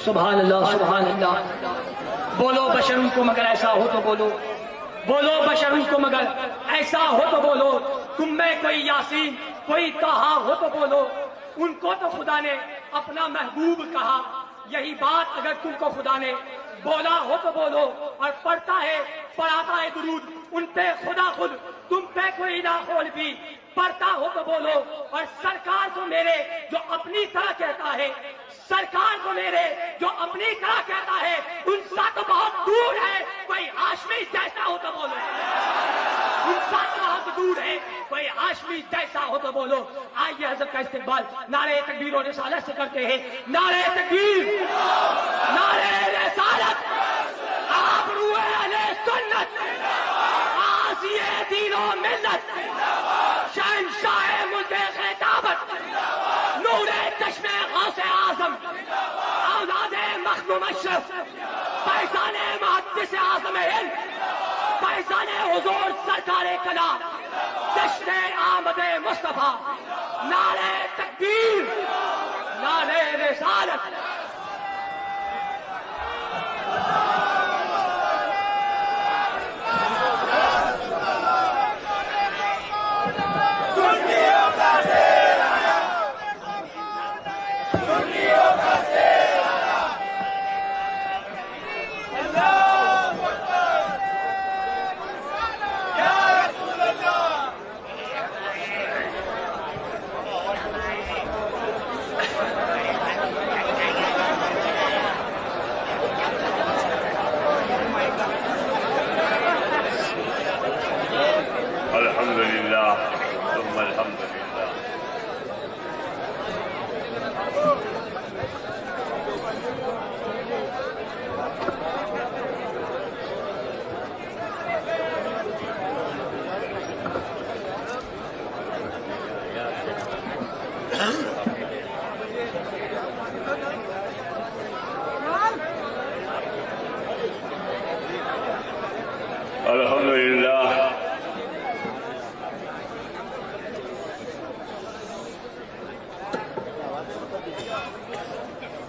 سبحان اللہ سبحان اللہ. بولو بشروں کو مگر ایسا ہو تو بولو، بولو بشروں کو مگر ایسا ہو تو بولو. تم میں کوئی یاسین کوئی طہا ہو تو بولو. ان کو تو خدا نے اپنا محبوب کہا، یہی بات اگر تم کو خدا نے بولا ہو تو بولو. اور پڑھتا ہے پڑھاتا ہے درود ان پہ خدا خود، تم پہ کوئی نہ کھول بھی پڑھتا ہو تو بولو. اور سرکار کو میرے جو اپنی طرح کہتا ہے، سرکار کو میرے جو اپنی طرح کہتا ہے، ان سے تو بہت دور ہے کوئی ہاشمی جیسا ہو تو بولو. ان سے تو بہت دور ہے کوئی ہاشمی جیسا ہو تو بولو. آئیے حضرت کا استقبال نعرہ تکبیر و رسالت سے کرتے ہیں. نعرہ تکبیر، نعرہ رسالت، آبرو اہل سنت، غازی دین و ملت، شہنشاہ ملک خطابت، نور چشم غوث اعظم، اولاد مخدوم اشرف، فیضان محدث اعظم ہند، فیضان حضور سرکار کلام، جشن آمد مصطفیٰ. نعرہ تکبیر، نعرہ رسالت.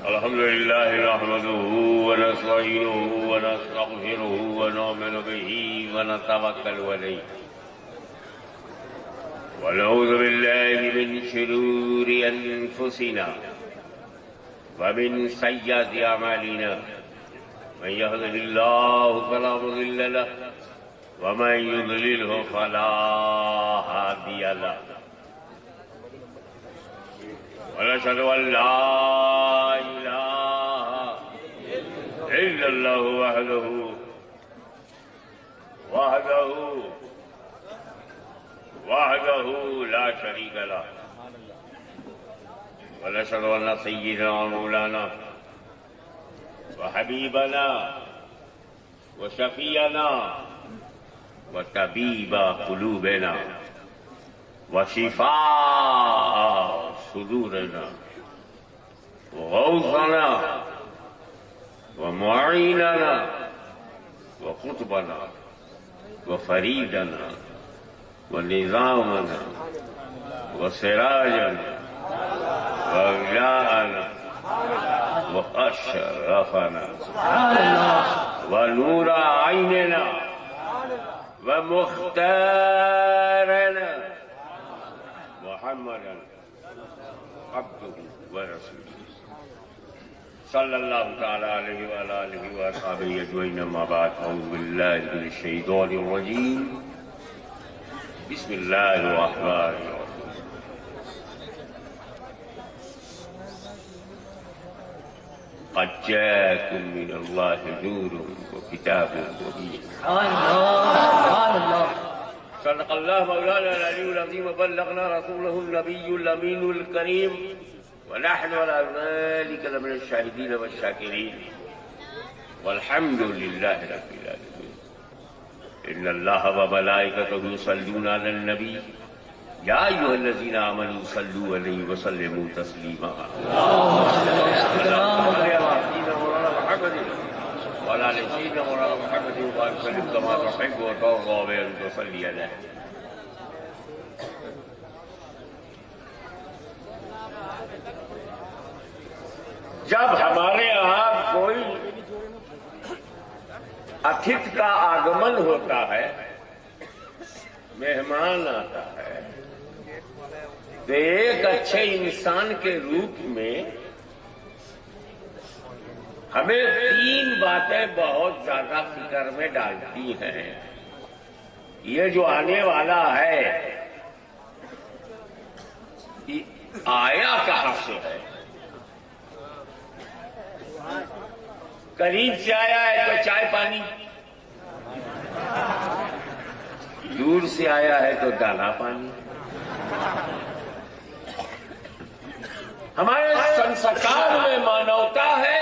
الحمد لله نحمده ونستعينه ونستغفره ونؤمن به ونتوكل عليه ونعوذ بالله من شرور أنفسنا ومن سيئات أعمالنا من يهده الله فلا مضل له ومن يضلله فلا هادي له ونشهد أن لا إله إلا الله وحده لا شريك له ونشهد أن سيدنا ومولانا وحبيبنا وشفيعنا وطبيب قلوبنا وشفاء صدورنا وغوثنا ومعيننا وقطبنا وفريدنا ونظامنا وسراجنا وغلاءنا وأشرفنا ونور عيننا ومختارنا محمدا عبده ورسوله صلى الله تعالى عليه وعلى آله وأصحابه أجمعين. أما بعد، أعوذ بالله من الشيطان الرجيم. بسم الله الرحمن الرحيم. قد جاءكم من الله نور وكتاب مبين. صدق الله مولانا العلي العظيم وبلغنا رسوله النبي الأمين الكريم ونحن على ذلك لمن الشاهدين والشاكرين والحمد لله رب العالمين. إن الله وملائكته يصلون على النبي يا أيها الذين آمنوا صلوا عليه وسلموا تسليما. وعلى آل سيدنا مولانا محمد وعلى وسلم كما تحب وترضى بأن تصلي عليه. جب ہمارے یہاں اتھت کا آگمن ہوتا ہے، مہمان آتا ہے، تو ایک اچھے انسان کے روپ میں ہمیں 3 باتیں بہت زیادہ فکر میں ڈالتی ہیں۔ یہ جو آنے والا ہے یہ آیا کہاں سے ہے؟ قریب سے آیا ہے تو چائے پانی، دور سے آیا ہے تو دانا پانی۔ ہمارے سنسکار میں مانوتا ہے،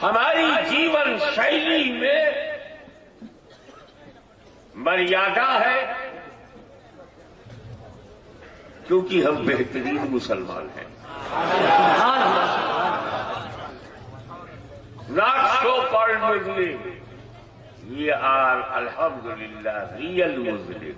ہماری جیون شیلی میں مریادا ہے، کیونکہ ہم بہترین مسلمان ہیں۔ Not so called Muslim. We are, alhamdulillah, real Muslim.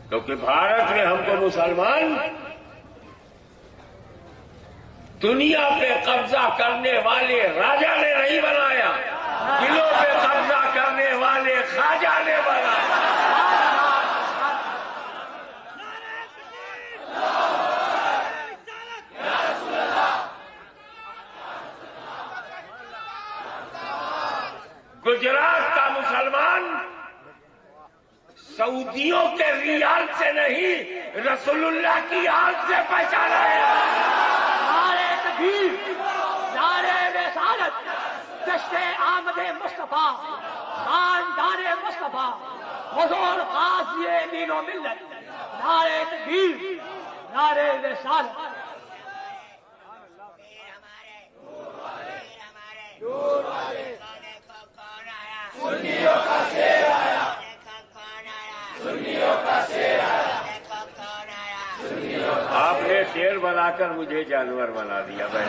کیونکہ بھارت نے ہم کو مسلمان دنیا پہ قبضہ کرنے والے راجا نے نہیں بنایا، دلوں پہ قبضہ کرنے والے خواجہ نے بنایا۔ گجرات کا مسلمان سعودیوں کے ریال سے نہیں، رسول اللہ کی آل سے پہچانا ہے۔ نعرے تکبیر، نعرے رسالت، جشن آمد مصطفیٰ، خاندان مصطفیٰ، حضور غازی دین و ملت، نعرے تکبیر، نعرے رسالت۔ آپ نے شیر بنا کر مجھے جانور بنا دیا بھائی۔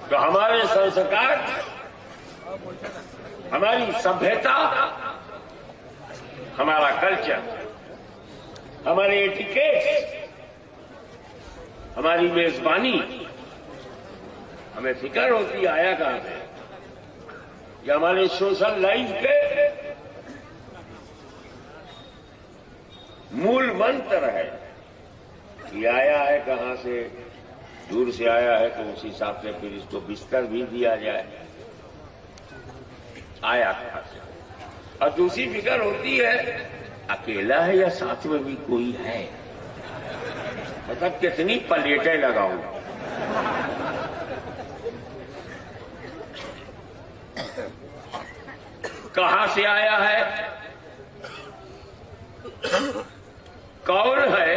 تو ہمارے سنسکار، ہماری سبھیتا، ہمارا کلچر، ہمارے ایٹیکیٹ، ہماری میزبانی، ہمیں فکر ہوتی آیا کہاں سے؟ یہ ہمارے سوشل لائف کے مول منتر ہے۔ یہ آیا ہے کہاں سے؟ دور سے آیا ہے تو اس حساب سے پھر اس کو بستر بھی دیا جائے۔ آیا کہاں سے؟ اور دوسری فکر ہوتی ہے اکیلا ہے یا ساتھ میں بھی کوئی ہے، مطلب کتنی پلیٹیں لگاؤں۔ کہاں سے آیا ہے، کون ہے،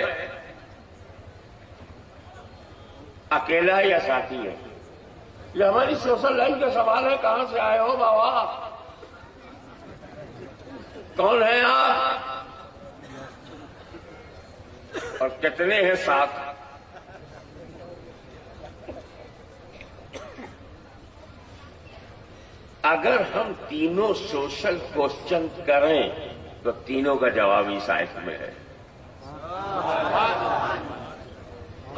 اکیلا یا ساتھی ہے؟ یہ ہماری سوشل لائف کا سوال ہے۔ کہاں سے آئے ہو بابا؟ کون ہے آپ اور کتنے ہیں ساتھ؟ اگر ہم تینوں سوشل کوشچن کریں تو تینوں کا جواب اس آیت میں ہے۔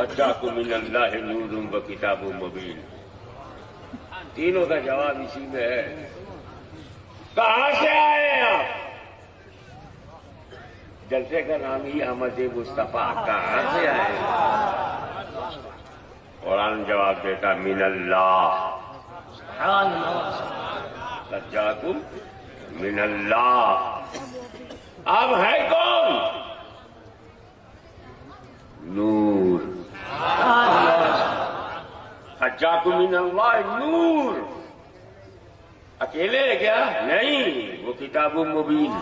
اجاکم من اللہ نور و کتاب مبین، تینوں کا جواب اسی میں ہے۔ کہاں سے آئے ہیں آپ؟ جلسے کا نام ہی احمد مصطفیٰ، کہاں سے آئے ہیں؟ قرآن جواب دیتا من اللہ، اجاکم من اللہ۔ اب ہے کون؟ نور۔ اجاکم من اللہ نور، اکیلے ہے کیا؟ نہیں، وہ کتاب مبین،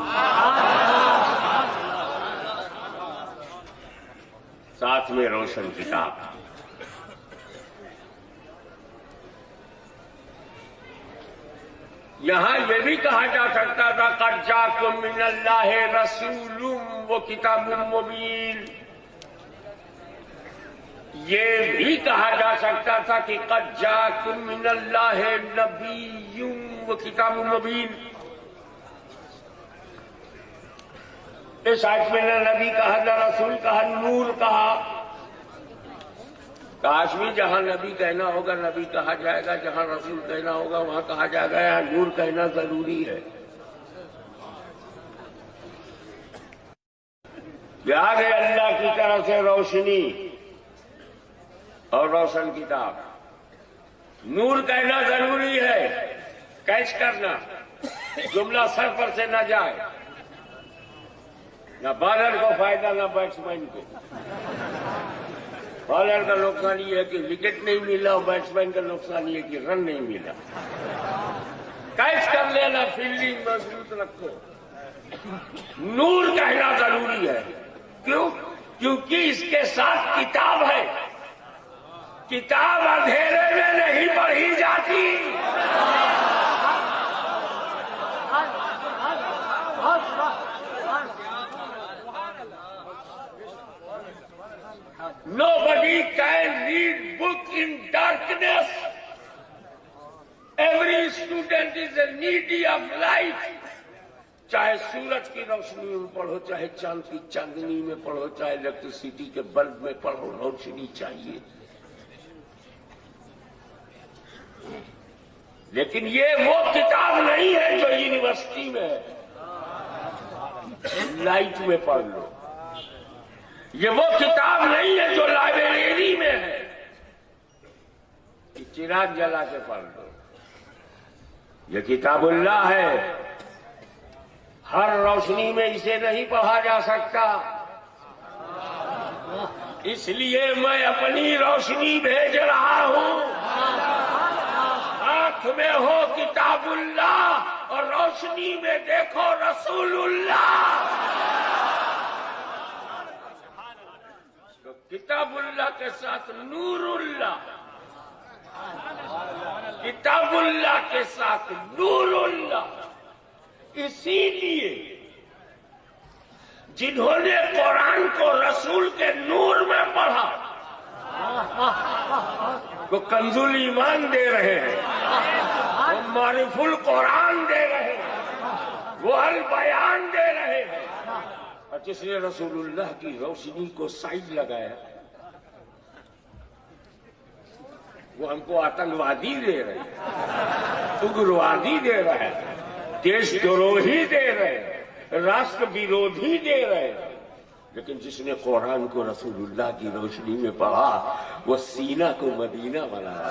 ساتھ میں روشن کتاب۔ یہاں یہ بھی کہا جا سکتا تھا قد جاءکم من اللہ رسول و کتاب مبین، یہ بھی کہا جا سکتا تھا کہ قد جاءکم من اللہ نبی و کتاب مبین۔ اس آیت میں نہ نبی کہا، نہ رسول کہا، نور کہا۔ کاش بھی جہاں نبی کہنا ہوگا نبی کہا جائے گا، جہاں رسول کہنا ہوگا وہاں کہا جائے گا، یہاں نور کہنا ضروری ہے۔ یاد ہے اللہ کی طرف سے روشنی اور روشن کتاب، نور کہنا ضروری ہے، کیچ کرنا، جملہ سر پر سے نہ جائے، نہ بالر کو فائدہ نہ بیٹسمین کو۔ بالر کا نقصان یہ ہے کہ وکٹ نہیں ملا، اور بیٹسمین کا نقصان یہ ہے کہ رن نہیں ملا۔ کیچ کر لینا، فیلڈنگ مضبوط رکھو۔ نور کہنا ضروری ہے، کیوں؟ کیونکہ اس کے ساتھ کتاب ہے، کتاب اندھیرے میں نہیں پڑھی جاتی۔ Nobody can read book in darkness. Every student is a needy of light. چاہے سورج کی روشنی میں پڑھو، چاہے چاند کی چاندنی میں پڑھو، چاہے الیکٹریسٹی کے بلب میں پڑھو، روشنی چاہیے۔ لیکن یہ وہ کتاب نہیں ہے جو یونیورسٹی میں ہے، لائٹ میں پڑھ لو۔ یہ وہ کتاب نہیں ہے جو لائبریری میں ہے، کہ چراغ جلا کے پڑھ لو۔ یہ کتاب اللہ ہے، ہر روشنی میں اسے نہیں پڑھا جا سکتا، اس لیے میں اپنی روشنی بھیج رہا ہوں۔ ہاتھ میں ہو کتاب اللہ اور روشنی میں دیکھو رسول اللہ۔ تو کتاب اللہ کے ساتھ نور اللہ، کتاب اللہ کے ساتھ نور اللہ۔ اسی لیے جنہوں نے قرآن کو رسول کے نور میں پڑھا وہ کنز الایمان دے رہے ہیں، وہ معرف القرآن دے رہے ہیں، وہ البیان دے رہے ہیں۔ اور جس نے رسول اللہ کی روشنی کو سائڈ لگایا وہ ہم کو آتنکوادی دے رہے ہیں، اگروادی دے رہے ہیں، دیش دروہی دے رہے ہیں، راشٹر بیرودھی دے رہے ہیں۔ لیکن جس نے قرآن کو رسول اللہ کی روشنی میں پڑھا وہ سینہ کو مدینہ بنایا۔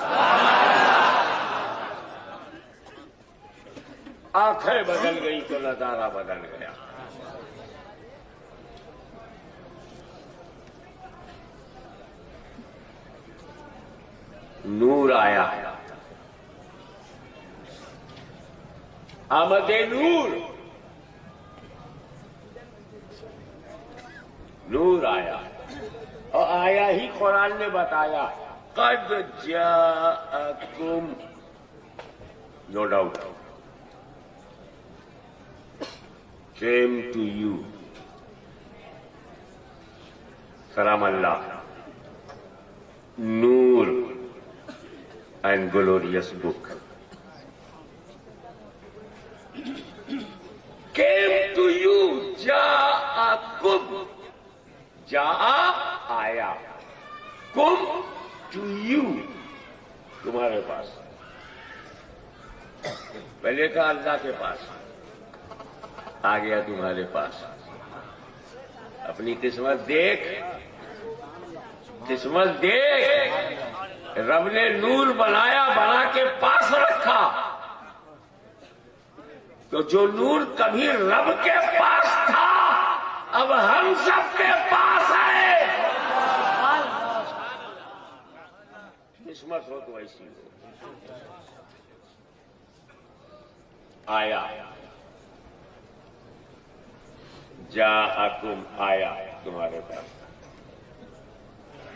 آنکھیں بدل گئی تو نظارہ بدل گیا۔ نور آیا، آمد نور، نور آیا، اور آیا ہی قرآن نے بتایا قد جاءکم، no doubt, came to you، سلام اللہ، نور and glorious book came to you، جاءکم، جاء آیا، کم ٹو یو تمہارے پاس، پہلے تھا اللہ کے پاس، آ گیا تمہارے پاس۔ اپنی قسمت دیکھ، قسمت دیکھ، رب نے نور بنایا، بنا کے پاس رکھا، تو جو نور کبھی رب کے پاس تھا اب ہم سب کے پاس ہے۔ قسمت ہو تو ایسی ہو۔ آیا، جاءکم، آیا تمہارے پاس۔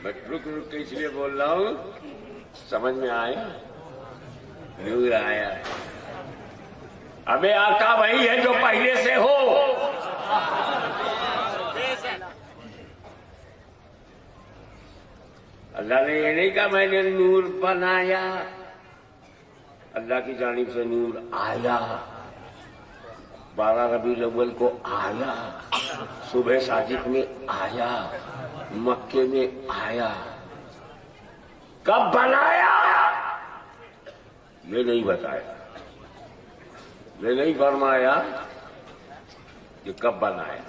میں رک کے اس لیے بول رہا ہوں، سمجھ میں آیا؟ نور آیا، ہمیں آقا وہی ہے جو پہلے سے ہو. اللہ نے یہ نہیں کہا میں نے نور بنایا، اللہ کی جانب سے نور آیا. 12 ربیع الاول کو آیا، صبح صادق میں آیا، مکے میں آیا. کب بنایا یہ نہیں بتایا، یہ نہیں فرمایا کہ کب بنایا.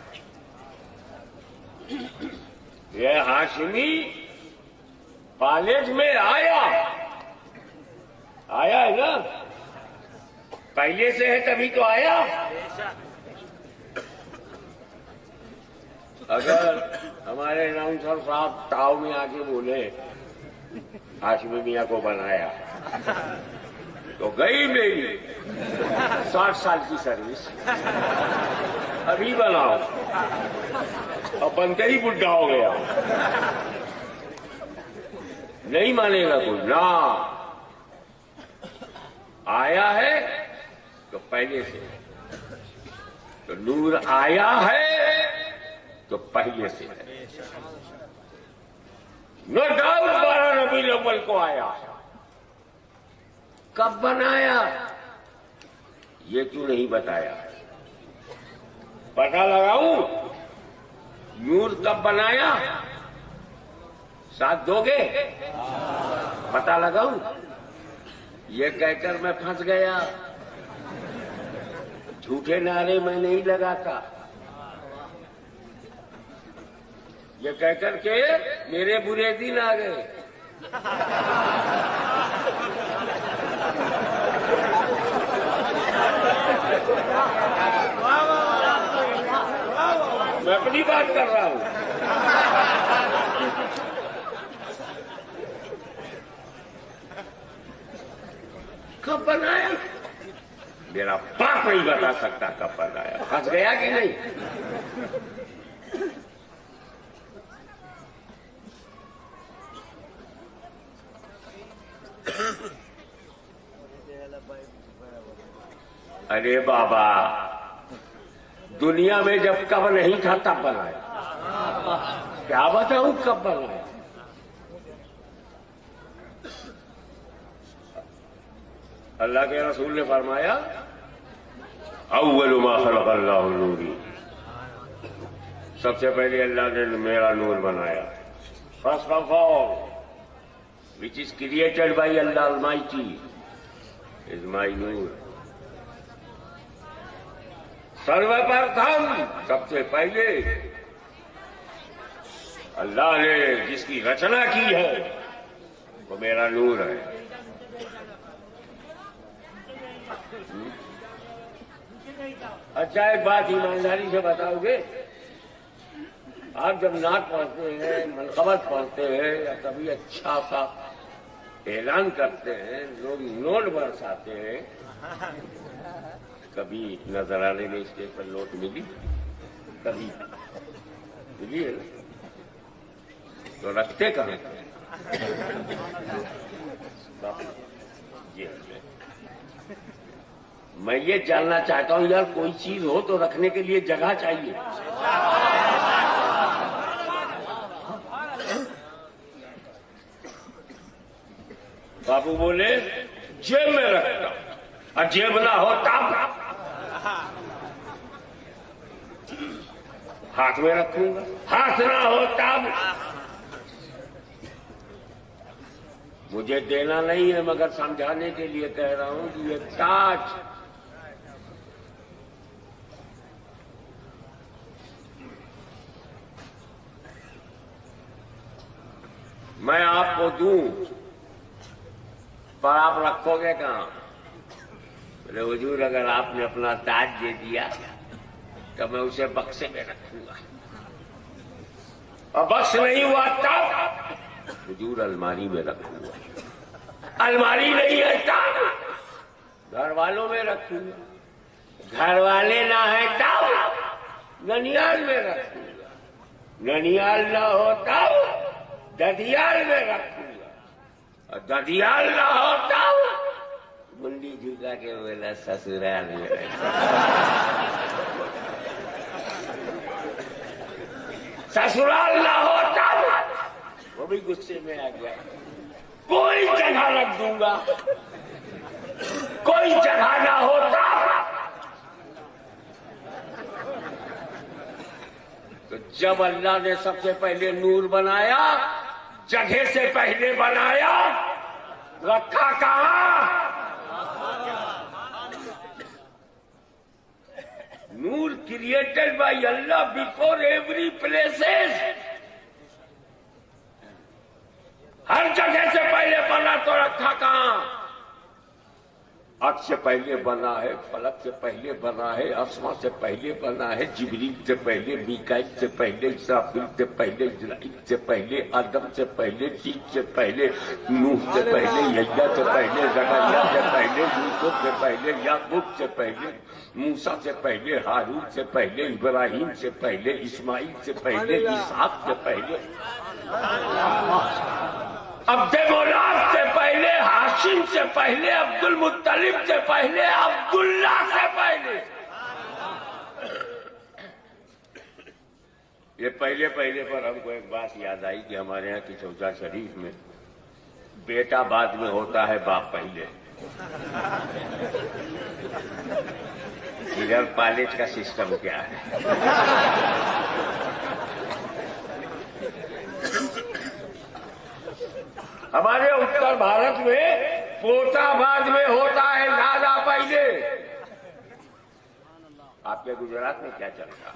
یہ ہاشمی کالج میں آیا ہے نا، پہلے سے ہے تبھی تو آیا. اگر ہمارے اناؤنسر صاحب تاؤ میں آ کے بولے ہاشمی میاں کو بنایا تو گئی میری 60 سال کی سروس. ابھی بناؤ اور بنتے ہی بڈھا ہو گیا. نہیں مانے گا کوئی نہ. آیا ہے تو پہلے سے، تو نور آیا ہے تو پہلے سے ہے. نو ڈاؤٹ 12 ربیع الاول کو آیا. کب بنایا یہ کیوں نہیں بتایا؟ پتہ لگاؤں نور کب بنایا؟ ساتھ دو گے؟ پتہ لگاؤں؟ یہ کہہ کر میں پھنس گیا. جھوٹے نعرے میں نہیں لگاتا. یہ کہہ کر کے میرے برے دن آ گئے. میں اپنی بات کر رہا ہوں. کب بنایا میرا باپ نہیں بتا سکتا کب بنایا. پھنس گیا کہ نہیں؟ ارے بابا دنیا میں جب کب نہیں تھا تب بنایا. کیا بتاؤں کب بنایا؟ اللہ کے رسول نے فرمایا اول ما خلق اللہ نوری، سب سے پہلے اللہ نے میرا نور بنایا. First of all which is created by Allah Almighty is my نور. سروپرتھم سب سے پہلے اللہ نے جس کی رچنا کی ہے وہ میرا نور ہے. اچھا ایک بات ایمانداری سے بتاؤ گے، آپ جب نعت پڑھتے ہیں، منقبت پڑھتے ہیں یا کبھی اچھا سا اعلان کرتے ہیں، لوگ نوٹ برساتے ہیں، کبھی نظرانے میں اسٹیج پر نوٹ ملی؟ کبھی ملی ہے تو رکھتے کہاں؟ جی میں یہ جاننا چاہتا ہوں یار کوئی چیز ہو تو رکھنے کے لیے جگہ چاہیے. بابو بولے جیب میں رکھتا ہوں، اور جیب نہ ہو تب ہاتھ میں رکھوں گا، ہاتھ نہ ہو تب. مجھے دینا نہیں ہے مگر سمجھانے کے لیے کہہ رہا ہوں کہ یہ تاج میں آپ کو دوں پر آپ رکھو گے کہاں؟ بولے حضور اگر آپ نے اپنا تاج دے دیا تو میں اسے بکسے میں رکھوں گا، اور بکس نہیں ہوا تب حضور الماری میں رکھوں گا. الماری نہیں ہے تب گھر والوں میں رکھوں گا، گھر والے نہ ہیں تب ننیال میں رکھوں گا، ننیال نہ ہو تب ددیال میں رکھوں گا، اور ددیال نہ ہو تب منڈی جھکا کے بولا سسرال میں سسرال نہ ہوتا وہ بھی غصے میں آ گیا. کوئی جگہ رکھ دوں گا, کوئی جگہ نہ ہوتا. تو جب اللہ نے سب سے پہلے نور بنایا, جگہ سے پہلے بنایا, رکھا کہاں؟ نور کریٹڈ بائی اللہ بفور ایوری پلیسز. ہر جگہ سے پہلے بنا تو رکھا کہاں؟ عرش سے پہلے بنا ہے, فلک سے پہلے بنا ہے, آسمان سے پہلے بنا ہے, جبریل سے پہلے, میکائیل سے پہلے, اسرافیل سے پہلے, اسرائیل سے پہلے, آدم سے پہلے, ٹیک سے پہلے, نوح سے پہلے, یحییٰ سے پہلے, زکریا سے پہلے, یوسف سے پہلے, یعقوب سے پہلے, موسیٰ سے پہلے, ہارون سے پہلے, ابراہیم سے پہلے, اسماعیل سے پہلے, اسحاق سے پہلے, عبد مناف سے پہلے, ہاشم سے پہلے, عبد المطلب سے پہلے, عبداللہ سے پہلے. یہ پہلے پر ہم کو ایک بات یاد آئی کہ ہمارے یہاں کی چوچا شریف میں بیٹا بعد میں ہوتا ہے, باپ پہلے. ادھر پالج کا سسٹم کیا ہے؟ ہمارے اتر بھارت میں پوتا بعد میں ہوتا ہے, دادا پہلے. آپ کے گجرات میں کیا چلتا؟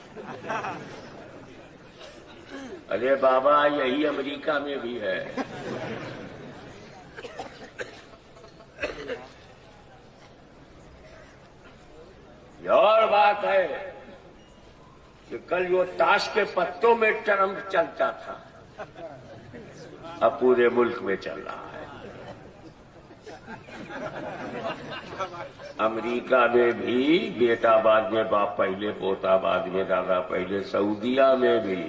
ارے بابا یہی امریکہ میں بھی ہے. یہ اور بات ہے کہ کل جو تاش کے پتوں میں ٹرمپ چلتا تھا, اب پورے ملک میں چل رہا ہے. امریکہ میں بھی بیٹا بعد میں باپ پہلے, پوتا بعد میں دادا پہلے. سعودیہ میں بھی.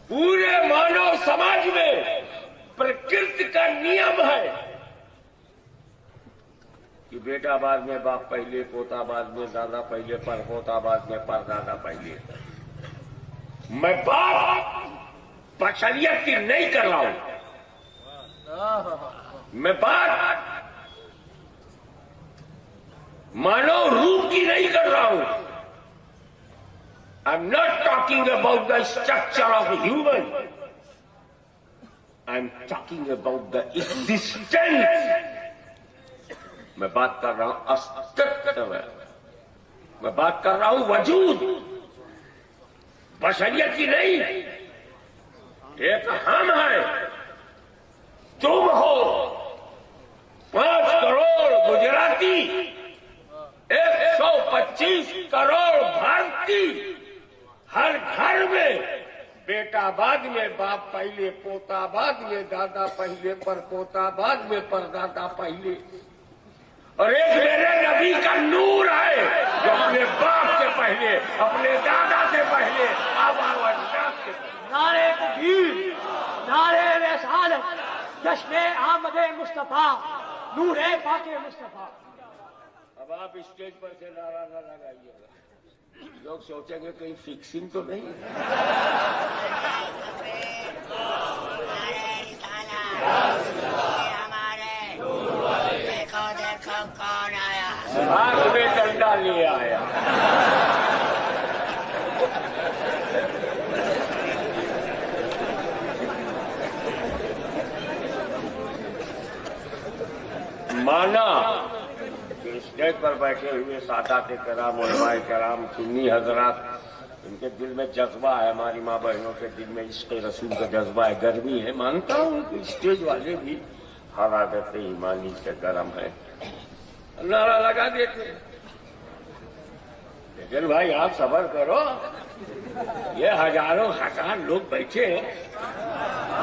پورے مانو سماج میں پرکرتی کا نیم ہے کہ بیٹا بعد میں باپ پہلے, پوتا بعد میں دادا پہلے, پر پوتا بعد میں پر دادا پہلے. میں بات بشریت کی نہیں کر رہا ہوں, میں بات مانو روح کی نہیں کر رہا ہوں. I'm not talking about the structure of a human. I'm talking about the existence. میں بات کر رہا ہوں استقامت, میں بات کر رہا ہوں وجود, بشریت کی نہیں. ایک ہم ہیں, تم ہو, 5 کروڑ گجراتی, 125 کروڑ بھارتی. ہر گھر میں بیٹا بعد میں باپ پہلے, پوتا بعد میں دادا پہلے, پر پوتا بعد میں پر دادا پہلے. اور ایک میرے نبی کا نور ہے جو اپنے باپ سے پہلے, اپنے دادا سے پہلے, آبا و اجداد سے پہلے. نعرے تکبیر, نعرے رسالت, جشن آمد مصطفیٰ, نور پاک مصطفیٰ. اب آپ اسٹیج پر سے نعرہ نہ لگائیے گا, لوگ سوچیں گے کہیں فکسنگ تو نہیں. کون آیا؟ ہاتھ میں ڈنڈا لے آیا. مانا کہ اسٹیج پر بیٹھے ہوئے سادات کرام, علماء کرام, سنی حضرات, ان کے دل میں جذبہ ہے, ہماری ماں بہنوں کے دل میں عشق رسول کا جذبہ ہے, گرمی ہے. مانتا ہوں کہ اسٹیج والے بھی حرارت ایمانی سے گرم ہے, نعرہ لگا دیتے. لیکن بھائی آپ صبر کرو, یہ ہزاروں ہزار لوگ بیٹھے ہیں,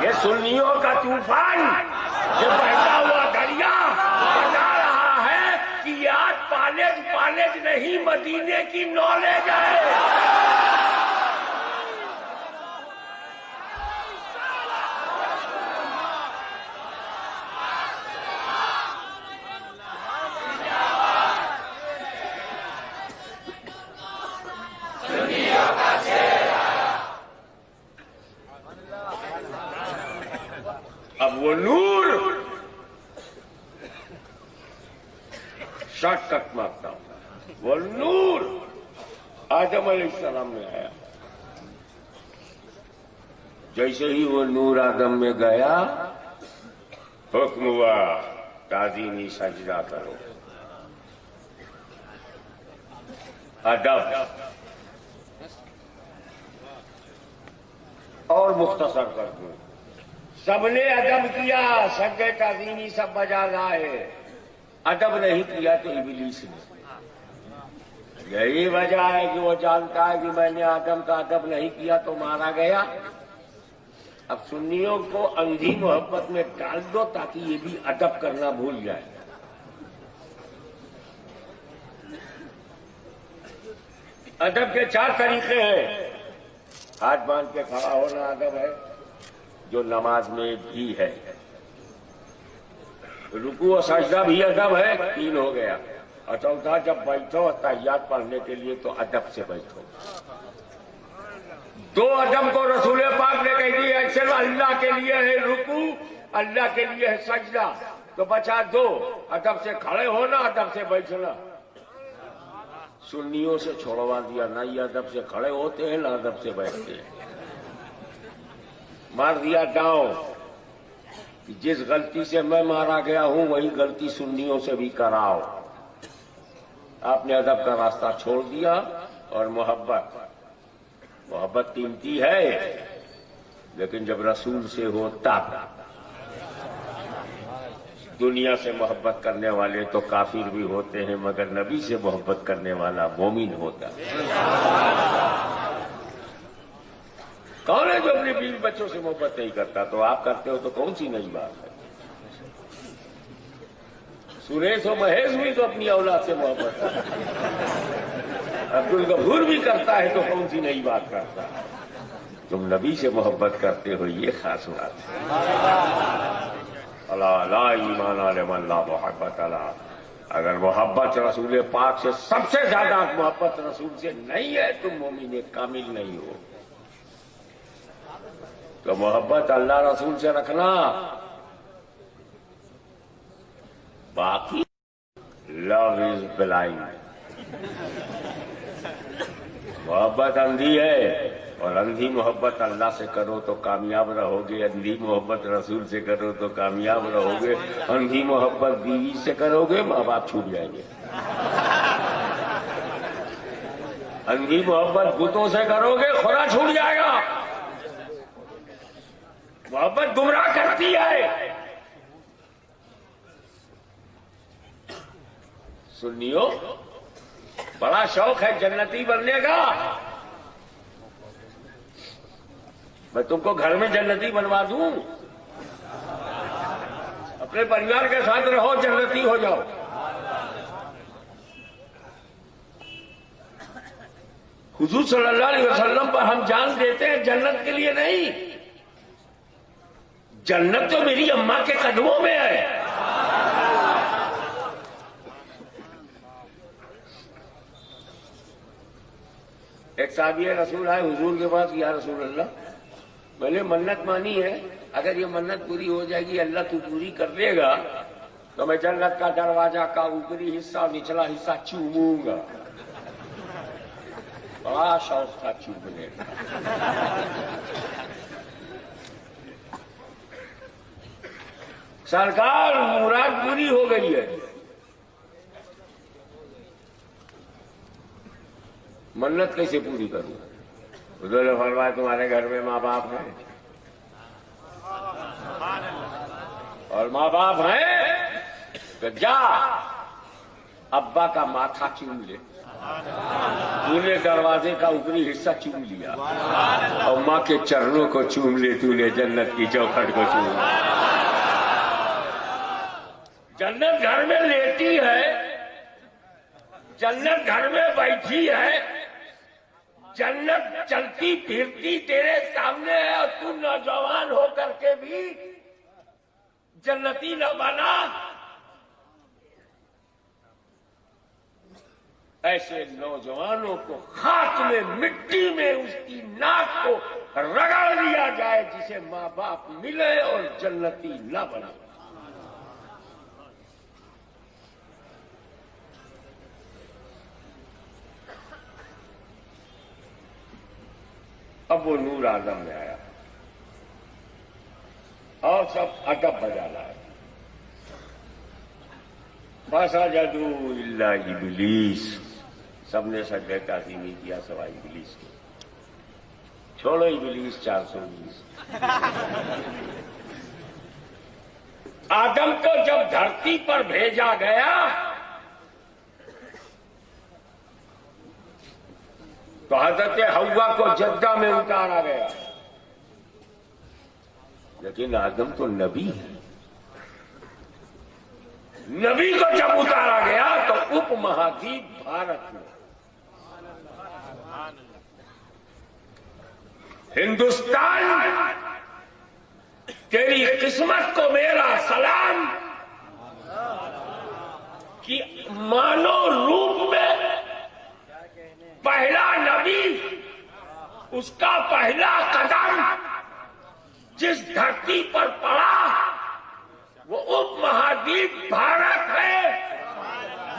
یہ سنیوں کا طوفان, یہ بہتا ہوا دریا بتا رہا ہے کہ یہ آج پالج نہیں, مدینے کی نالج ہے. اب وہ نور شارٹ کٹ مارتا ہوں، وہ نور آدم علیہ السلام میں آیا. جیسے ہی وہ نور آدم میں گیا، حکم ہوا تعظیمی سجدہ کرو. ادب اور مختصر کر دوں، سب نے ادب کیا، سجدہ تعظیمی سب بجا لائے، ادب نہیں کیا تو ابلیس نے. یہی وجہ ہے کہ وہ جانتا ہے کہ میں نے آدم کا ادب نہیں کیا تو مارا گیا. اب سنیوں کو اندھی محبت میں ڈال دو تاکہ یہ بھی ادب کرنا بھول جائے. ادب کے 4 طریقے ہیں. ہاتھ باندھ کے کھڑا ہونا ادب ہے، جو نماز میں بھی ہے. رکوع و سجدہ بھی ادب ہے، 3 ہو گیا. اور چوتھا جب بیٹھو تحیات پڑھنے کے لیے تو ادب سے بیٹھو. 2 ادب کو رسول پاک نے کہہ دی ہے، صرف اللہ کے لیے ہے رکوع، اللہ کے لیے ہے سجدہ. تو بچا 2، ادب سے کھڑے ہونا، ادب سے بیٹھنا. سنیوں سے چھوڑوا دیا، نہ یہ ادب سے کھڑے ہوتے ہیں نہ ادب سے بیٹھتے ہیں. مار دیا ڈاؤں. جس غلطی سے میں مارا گیا ہوں وہی غلطی سنیوں سے بھی کراؤ. آپ نے ادب کا راستہ چھوڑ دیا. اور محبت قیمتی ہے، لیکن جب رسول سے ہو تب. دنیا سے محبت کرنے والے تو کافر بھی ہوتے ہیں، مگر نبی سے محبت کرنے والا مومن ہوتا ہے. کون ہے جو اپنے بیوی بچوں سے محبت نہیں کرتا؟ تو آپ کرتے ہو تو کون سی نئی بات ہے؟ سریش و مہیش بھی تو اپنی اولاد سے محبت کرتا ہے. عبد الغفور بھی کرتا ہے تو کون سی نئی بات کرتا ہے؟ تم نبی سے محبت کرتے ہو، یہ خاص بات ہے. اللہ لا ایمان لمن لا محبت اللہ. اگر محبت رسول پاک سے سب سے زیادہ محبت رسول سے نہیں ہے، تم مومن کامل نہیں ہو. تو محبت اللہ رسول سے رکھنا. باقی لو از بلائنڈ. محبت اندھی ہے، اور اندھی محبت اللہ سے کرو تو کامیاب رہو گے. اندھی محبت رسول سے کرو تو کامیاب رہو گے. اندھی محبت بیوی سے کرو گے، ماں باپ چھوٹ جائیں گے. اندھی محبت بتوں سے کرو گے، خدا چھوٹ جائے گا. محبت گمراہ کرتی ہے. سنیو، بڑا شوق ہے جنتی بننے کا. میں تم کو گھر میں جنتی بنوا دوں، اپنے پریوار کے ساتھ رہو، جنتی ہو جاؤ. حضور صلی اللہ علیہ وسلم پر ہم جان دیتے ہیں، جنت کے لیے نہیں. جنت تو میری اماں کے قدموں میں ہے. ایک صحابی رسول آئے حضور کے پاس، یا رسول اللہ میں نے منت مانی ہے، اگر یہ منت پوری ہو جائے گی، اللہ تو پوری کر دے گا، تو میں جنت کا دروازہ کا اوپری حصہ اور نچلا حصہ چوموں گا. بڑا شوق تھا چومنے کا. سرکار مراد پوری ہو گئی ہے. منت کیسے پوری کروں؟ حضور نے فرمایا تمہارے گھر میں ماں باپ ہیں، اور ماں باپ ہیں تو جا ابا کا ماتھا چوم لے. تو نے دروازے کا اوپری حصہ چوم لیا، اور ماں کے چرنوں کو چوم لے. تو نے جنت کی چوکھٹ کو چوم لیا. جنت گھر میں لیٹی ہے، جنت گھر میں بیٹھی ہے، جنت چلتی پھرتی تیرے سامنے ہے، اور تو نوجوان ہو کر کے بھی جنتی نہ بنا. ایسے نوجوانوں کو خاک میں، مٹی میں اس کی ناک کو رگڑ دیا جائے جسے ماں باپ ملے اور جنتی نہ بنے. اب وہ نور آدم میں آیا اور سب ادب بجا لائے. فسجدوا الا ابلیس، سب نے سجدہ تعظیمی کیا سوائے ابلیس کے. چھوڑو ابلیس 420. آدم کو جب دھرتی پر بھیجا گیا تو حضرت حوا کو جدہ میں اتارا گیا، لیکن آدم تو نبی ہے. نبی کو جب اتارا گیا تو اپ مہادیپ بھارت میں، ہندوستان، تیری قسمت کو میرا سلام کہ مانو روپ میں پہلا نبی، اس کا پہلا قدم جس دھرتی پر پڑا وہ اپ مہادیپ بھارت ہے،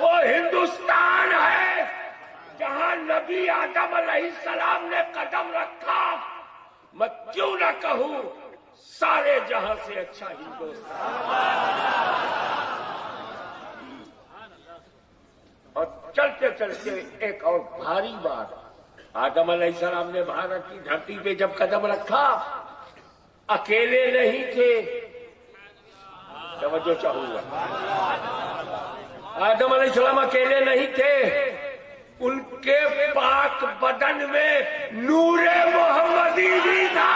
وہ ہندوستان ہے جہاں نبی آدم علیہ السلام نے قدم رکھا. میں کیوں نہ کہوں سارے جہاں سے اچھا ہندوستان. اور چلتے چلتے ایک اور بھاری بات، آدم علیہ السلام نے بھارت کی دھرتی پہ جب قدم رکھا اکیلے نہیں تھے. توجہ چاہوں گا، آدم علیہ السلام اکیلے نہیں تھے، ان کے پاک بدن میں نور محمدی بھی تھا.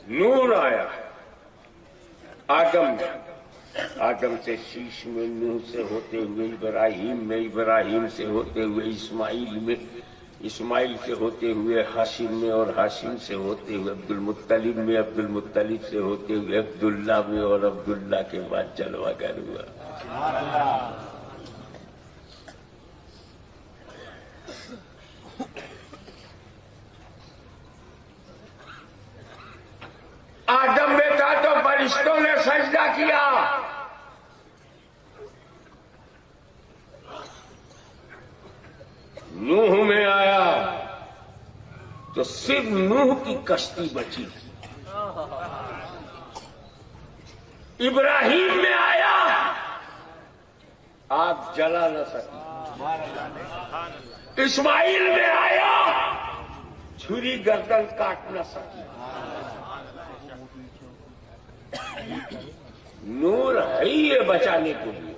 نور آیا آدم سے شیش میں، نوح سے ہوتے ہوئے ابراہیم میں، ابراہیم سے ہوتے ہوئے اسماعیل میں، اسماعیل سے ہوتے ہوئے ہاشم میں، اور ہاشم سے ہوتے ہوئے عبد المطلب میں، عبد المطلب سے ہوتے ہوئے عبداللہ میں، اور عبداللہ کے بعد جلوہ گر ہوا. آدم بیٹا تو فرشتوں نے سجدہ کیا، نوح میں آیا تو صرف نوح کی کشتی بچی. ابراہیم میں آیا آگ جلا نہ سکی. اسماعیل میں آیا چھری گردن کاٹ نہ سکی. نور ہے یہ بچانے کے لیے.